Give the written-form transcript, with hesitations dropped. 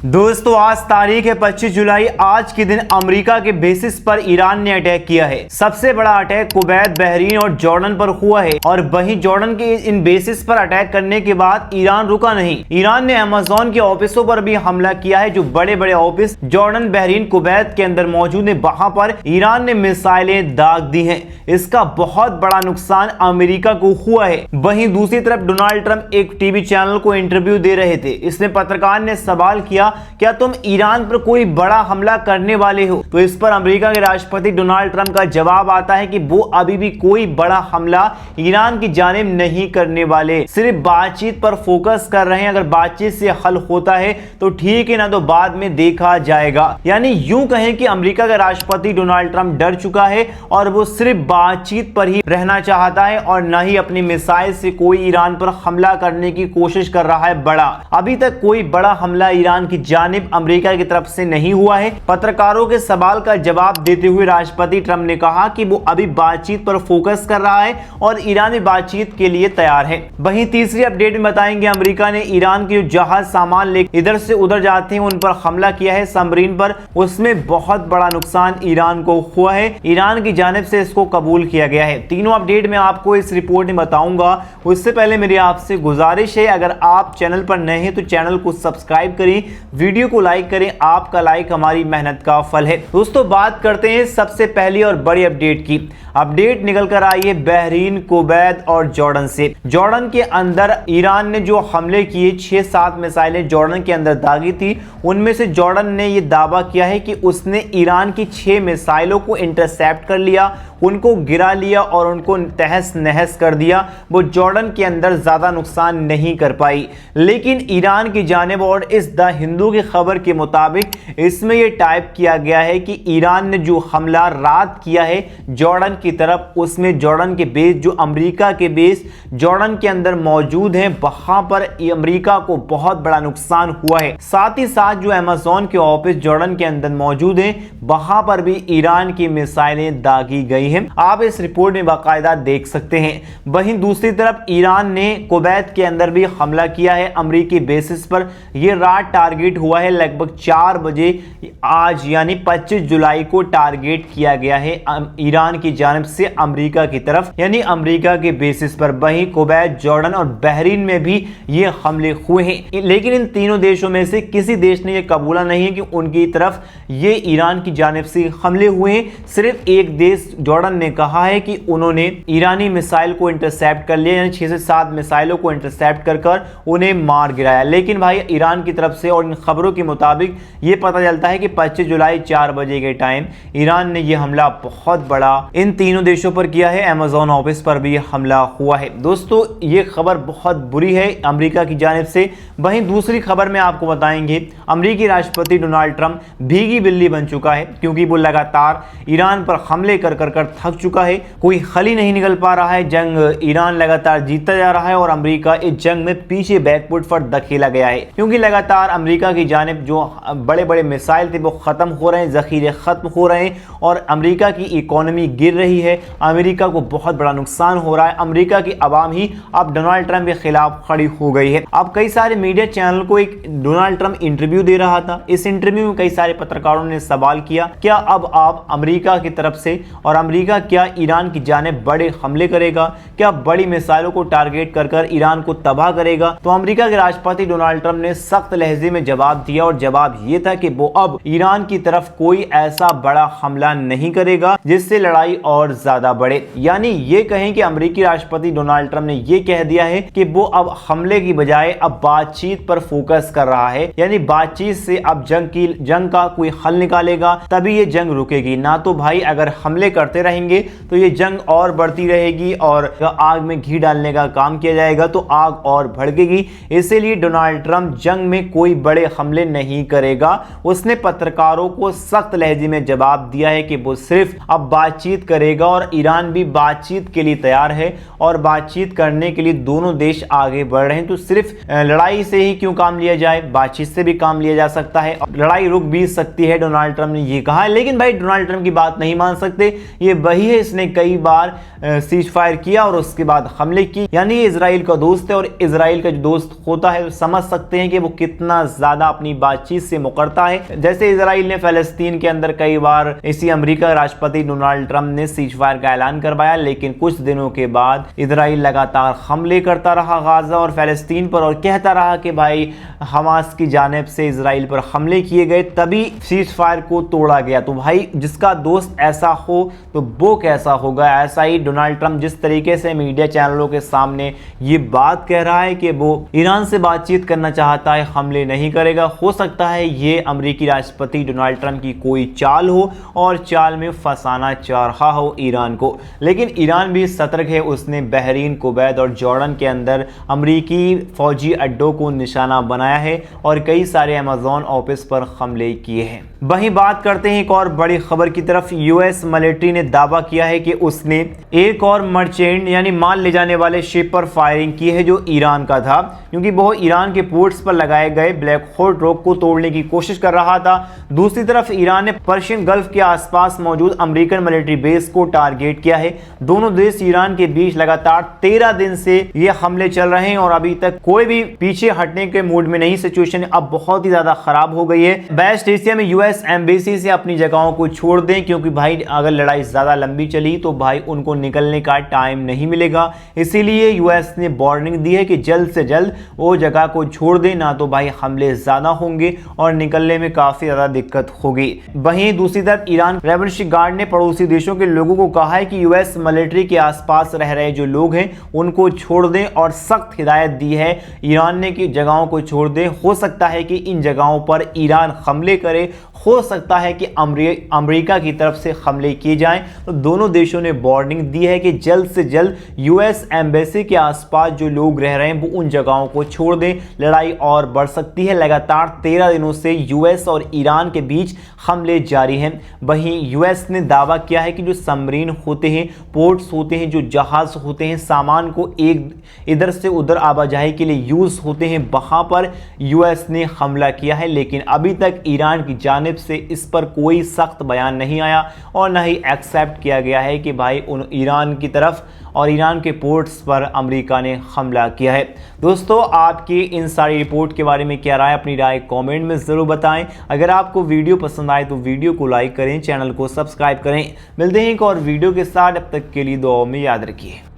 दोस्तों आज तारीख है 25 जुलाई। आज के दिन अमेरिका के बेसिस पर ईरान ने अटैक किया है। सबसे बड़ा अटैक कुवैत, बहरीन और जॉर्डन पर हुआ है और वहीं जॉर्डन के इन बेसिस पर अटैक करने के बाद ईरान रुका नहीं। ईरान ने अमेज़न के ऑफिसों पर भी हमला किया है। जो बड़े बड़े ऑफिस जॉर्डन, बहरीन, कुवैत के अंदर मौजूद है, वहां पर ईरान ने मिसाइलें दाग दी हैं। इसका बहुत बड़ा नुकसान अमेरिका को हुआ है। वहीं दूसरी तरफ डोनाल्ड ट्रंप एक टीवी चैनल को इंटरव्यू दे रहे थे। इसमें पत्रकार ने सवाल किया, क्या तुम ईरान पर कोई बड़ा हमला करने वाले हो? तो इस पर अमेरिका के राष्ट्रपति डोनाल्ड ट्रंप का जवाब आता है कि वो अभी भी कोई बड़ा हमला ईरान की जानिब नहीं करने वाले, सिर्फ बातचीत पर फोकस कर रहे हैं। अगर बातचीत से हल होता है तो ठीक है, ना तो बाद में देखा जाएगा। यानी यूं कहें कि अमेरिका का राष्ट्रपति डोनाल्ड ट्रंप डर चुका है और वो सिर्फ बातचीत पर ही रहना चाहता है और न ही अपनी मिसाइल से कोई ईरान पर हमला करने की कोशिश कर रहा है बड़ा। अभी तक कोई बड़ा हमला ईरान की जानिब अमेरिका की तरफ से नहीं हुआ है। पत्रकारों के सवाल का जवाब देते हुए राष्ट्रपति ट्रंप ने कहा कि वो अभी बातचीत पर फोकस कर रहा है और ईरान भी बातचीत के लिए तैयार है। वहीं तीसरी अपडेट में बताएंगे, अमेरिका ने ईरान के जो जहाज सामान लेकर इधर से उधर जाते हैं उन पर हमला किया है, सबमरीन पर। उसमें बहुत बड़ा नुकसान ईरान को हुआ है। ईरान की जानिब से इसको कबूल किया गया है। तीनों अपडेट में आपको इस रिपोर्ट में बताऊंगा। उससे पहले मेरी आपसे गुजारिश है, अगर आप चैनल पर नए हैं तो चैनल को सब्सक्राइब करें, वीडियो को लाइक करें। आपका लाइक हमारी मेहनत का फल है। दोस्तों बात करते हैं सबसे पहली और बड़ी अपडेट की। अपडेट निकल कर आई है बहरीन, कुवैत और जॉर्डन से। जॉर्डन के अंदर ईरान ने जो हमले किए, 6-7 मिसाइलें जॉर्डन के अंदर दागी थी। उनमें से जॉर्डन ने यह दावा किया है कि उसने ईरान की 6 मिसाइलों को इंटरसेप्ट कर लिया, उनको गिरा लिया और उनको तहस नहस कर दिया। वो जॉर्डन के अंदर ज्यादा नुकसान नहीं कर पाई। लेकिन ईरान की जानिब और इस द हिंदू की खबर के मुताबिक इसमें यह टाइप किया गया है कि ईरान ने जो हमला रात किया है जॉर्डन की तरफ, उसमें जॉर्डन के बेस, जो अमेरिका के बेस जॉर्डन के अंदर मौजूद हैं, वहां पर अमेरिका को बहुत बड़ा नुकसान हुआ है। साथ ही साथ जो अमेज़न के ऑफिस जॉर्डन के अंदर मौजूद हैं, वहां पर भी ईरान की मिसाइलें दागी गई हैं। आप इस रिपोर्ट में बाकायदा देख सकते हैं। वहीं दूसरी तरफ ईरान ने कुवैत के अंदर भी हमला किया है अमेरिकी बेसिस पर। यह रात टारगेट हुआ है लगभग 4 बजे आज, यानी 25 जुलाई को टारगेट किया गया है ईरान की जानिब से अमेरिका की तरफ, यानी अमेरिका के बेसिस पर। वहीं कुवैत, जॉर्डन और बहरीन में भी ये हमले हुए हैं। लेकिन इन तीनों देशों में से किसी देश ने यह कबूला नहीं है कि उनकी तरफ ये ईरान की जानिब से हमले हुए हैं। सिर्फ एक देश जॉर्डन ने कहा है कि उन्होंने ईरानी मिसाइल को इंटरसेप्ट कर लिया, यानी 6 से 7 मिसाइलों को इंटरसेप्ट कर उन्हें मार गिराया। लेकिन भाई ईरान की तरफ से और इन खबरों के मुताबिक ये पता चलता है कि 25 जुलाई 4 बजे के टाइम ईरान ने यह हमला बहुत बड़ा इन तीनों देशों पर किया है। अमेज़न ऑफिस पर भी हमला हुआ है। दोस्तों ये खबर बहुत बुरी है अमेरिका की जानिब से। वहीं दूसरी खबर में आपको बताएंगे, अमेरिकी राष्ट्रपति डोनाल्ड ट्रंप भीगी बिल्ली बन चुका है, क्योंकि वो लगातार ईरान पर हमले कर थक चुका है। कोई हल ही नहीं निकल पा रहा है। जंग ईरान लगातार जीतता जा रहा है और अमेरिका इस जंग में पीछे बैकफुट पर धकेला गया है, क्योंकि लगातार अमेरिका की जानिब जो बड़े बड़े मिसाइल थे वो खत्म हो रहे हैं, जखीरे खत्म हो रहे हैं और अमेरिका की इकोनॉमी गिर रही है। अमेरिका को बहुत बड़ा नुकसान हो रहा है। अमेरिका की आवाम ही अब डोनाल्ड ट्रंप के खिलाफ खड़ी हो गई है। अब कई सारे मीडिया चैनल को एक डोनाल्ड ट्रंप इंटरव्यू दे रहा था। इस इंटरव्यू में कई सारे पत्रकारों ने सवाल किया, क्या अब आप अमेरिका की तरफ से और अमेरिका क्या ईरान की जानिब बड़े हमले करेगा? क्या बड़ी मिसाइलों को टारगेट कर ईरान को तबाह करेगा? तो अमेरिका के राष्ट्रपति डोनाल्ड ट्रंप ने सख्त लहजे में जवाब दिया और जवाब यह था कि वो अब ईरान की तरफ कोई ऐसा बड़ा हमला नहीं करेगा जिससे लड़ाई और ज्यादा बढ़े। यानी ये कहें कि अमेरिकी राष्ट्रपति डोनाल्ड ट्रंप ने यह कह दिया है कि वो अब हमले की बजाय अब बातचीत पर फोकस कर रहा है। यानी बातचीत से अब जंग का कोई हल निकालेगा, तभी ये जंग रुकेगी। ना तो भाई अगर हमले करते रहेंगे तो ये जंग और बढ़ती रहेगी और आग में घी डालने का काम किया जाएगा तो आग और भड़केगी। इसीलिए डोनाल्ड ट्रंप जंग में कोई बड़े हमले नहीं करेगा। उसने पत्रकारों को सख्त लहजे में जवाब दिया है कि वो सिर्फ अब बातचीत करेगा और ईरान भी बातचीत के लिए तैयार है और बातचीत करने के लिए दोनों देश आगे बढ़ रहे हैं। तो सिर्फ लड़ाई से ही क्यों काम लिया जाए, बातचीत से भी काम लिया जा सकता है। लड़ाई रुक भी सकती है, डोनाल्ड ट्रंप ने यह कहा है। लेकिन भाई डोनाल्ड ट्रंप की बात नहीं मान सकते। ये वही है, इसने कई बार सीज फायर किया और उसके बाद हमले की। यानी इजराइल का दोस्त है, और इजराइल का जो दोस्त होता है समझ सकते हैं कि वो कितना ज्यादा अपनी बातचीत से मुकरता है। जैसे इजराइल ने फलस्तीन के अंदर कई बार इसी अमेरिका राष्ट्रपति डोनाल्ड ट्रंप ने सीज फायर का ऐलान करवाया, लेकिन कुछ दिनों के बाद इजराइल लगातार हमले करता रहा गाजा और फलस्तीन पर, और कहता रहा कि भाई हमास की जानिब से इजराइल पर हमले किए गए, तभी सीज फायर को तोड़ा गया। तो भाई जिसका दोस्त ऐसा हो तो वो कैसा होगा। ऐसा ही डोनाल्ड ट्रंप जिस तरीके से मीडिया चैनलों के सामने ये बात कह रहा है कि वो ईरान से बातचीत करना चाहता है, हमले नहीं करेगा। हो सकता है ये अमेरिकी राष्ट्रपति डोनाल्ड ट्रंप की कोई चाल हो और चाल में फंसाना चाह रहा हो ईरान को। लेकिन ईरान भी सतर्क है, उसने बहरीन, कुवैत और जॉर्डन के अंदर अमेरिकी फौजी अड्डों को निशाना बनाया है और कई सारे अमेज़न ऑफिस पर हमले किए हैं। वहीं बात करते हैं एक और बड़ी खबर की तरफ। यूएस मिलिट्री ने दावा किया है कि उसने एक और मर्चेंट यानी माल ले जाने वाले शिप पर फायरिंग की है जो ईरान का था, क्योंकि वो ईरान के पोर्ट्स पर लगाए गए ब्लैक होल रोक को तोड़ने की कोशिश कर रहा था। दूसरी तरफ ईरान ने पर्शियन गल्फ के आसपास मौजूद अमेरिकन मिलिट्री बेस को टारगेट किया है। दोनों देश ईरान के बीच लगातार 13 दिन से ये हमले चल रहे हैं और अभी तक कोई भी पीछे हटने के मूड में नहीं। सिचुएशन अब बहुत ही ज्यादा खराब हो गई है। वेस्ट एशिया में यूएस एम्बेसी से अपनी जगहों को छोड़ दें, क्योंकि भाई अगर लड़ाई ज्यादा लंबी चली तो भाई उनको निकलने का टाइम नहीं मिलेगा। इसीलिए यूएस ने वार्निंग दी है कि जल्द से जल्द वो जगह को छोड़ दें, ना तो भाई हमले ज्यादा होंगे और निकलने में काफी ज्यादा दिक्कत होगी। वहीं दूसरी तरफ ईरान रेवोल्यूशनरी गार्ड ने पड़ोसी देशों के लोगों को कहा है कि यूएस मिलिट्री के आसपास रह रहे जो लोग हैं उनको छोड़ दें और सख्त हिदायत दी है ईरान ने कि जगहों को छोड़ दें। हो सकता है कि इन जगहों पर ईरान हमले करे, हो सकता है कि अमेरिका की तरफ से हमले किए जाएं। तो दोनों देशों ने वार्निंग दी है कि जल्द से जल्द यूएस एम्बेसी के आसपास जो लोग रह रहे हैं वो उन जगहों को छोड़ दें। लड़ाई और बढ़ सकती है। लगातार 13 दिनों से यूएस और ईरान के बीच हमले जारी हैं। वहीं यूएस ने दावा किया है कि जो सबमरीन होते हैं, पोर्ट्स होते हैं, जो जहाज होते हैं, सामान को एक इधर से उधर आवाजाही के लिए यूज होते हैं, वहां पर यूएस ने हमला किया है। लेकिन अभी तक ईरान की जानिब से इस पर कोई सख्त बयान नहीं आया और न ही एक्सेप्ट किया गया है कि भाई उन ईरान की तरफ और ईरान के पोर्ट्स पर अमेरिका ने हमला किया है। दोस्तों, आपकी इन सारी रिपोर्ट के बारे में क्या राय, अपनी राय कमेंट में ज़रूर बताएं। अगर आपको वीडियो पसंद आए तो वीडियो को लाइक करें, चैनल को सब्सक्राइब करें। मिलते हैं एक और वीडियो के साथ, अब तक के लिए दुआ में याद रखिए।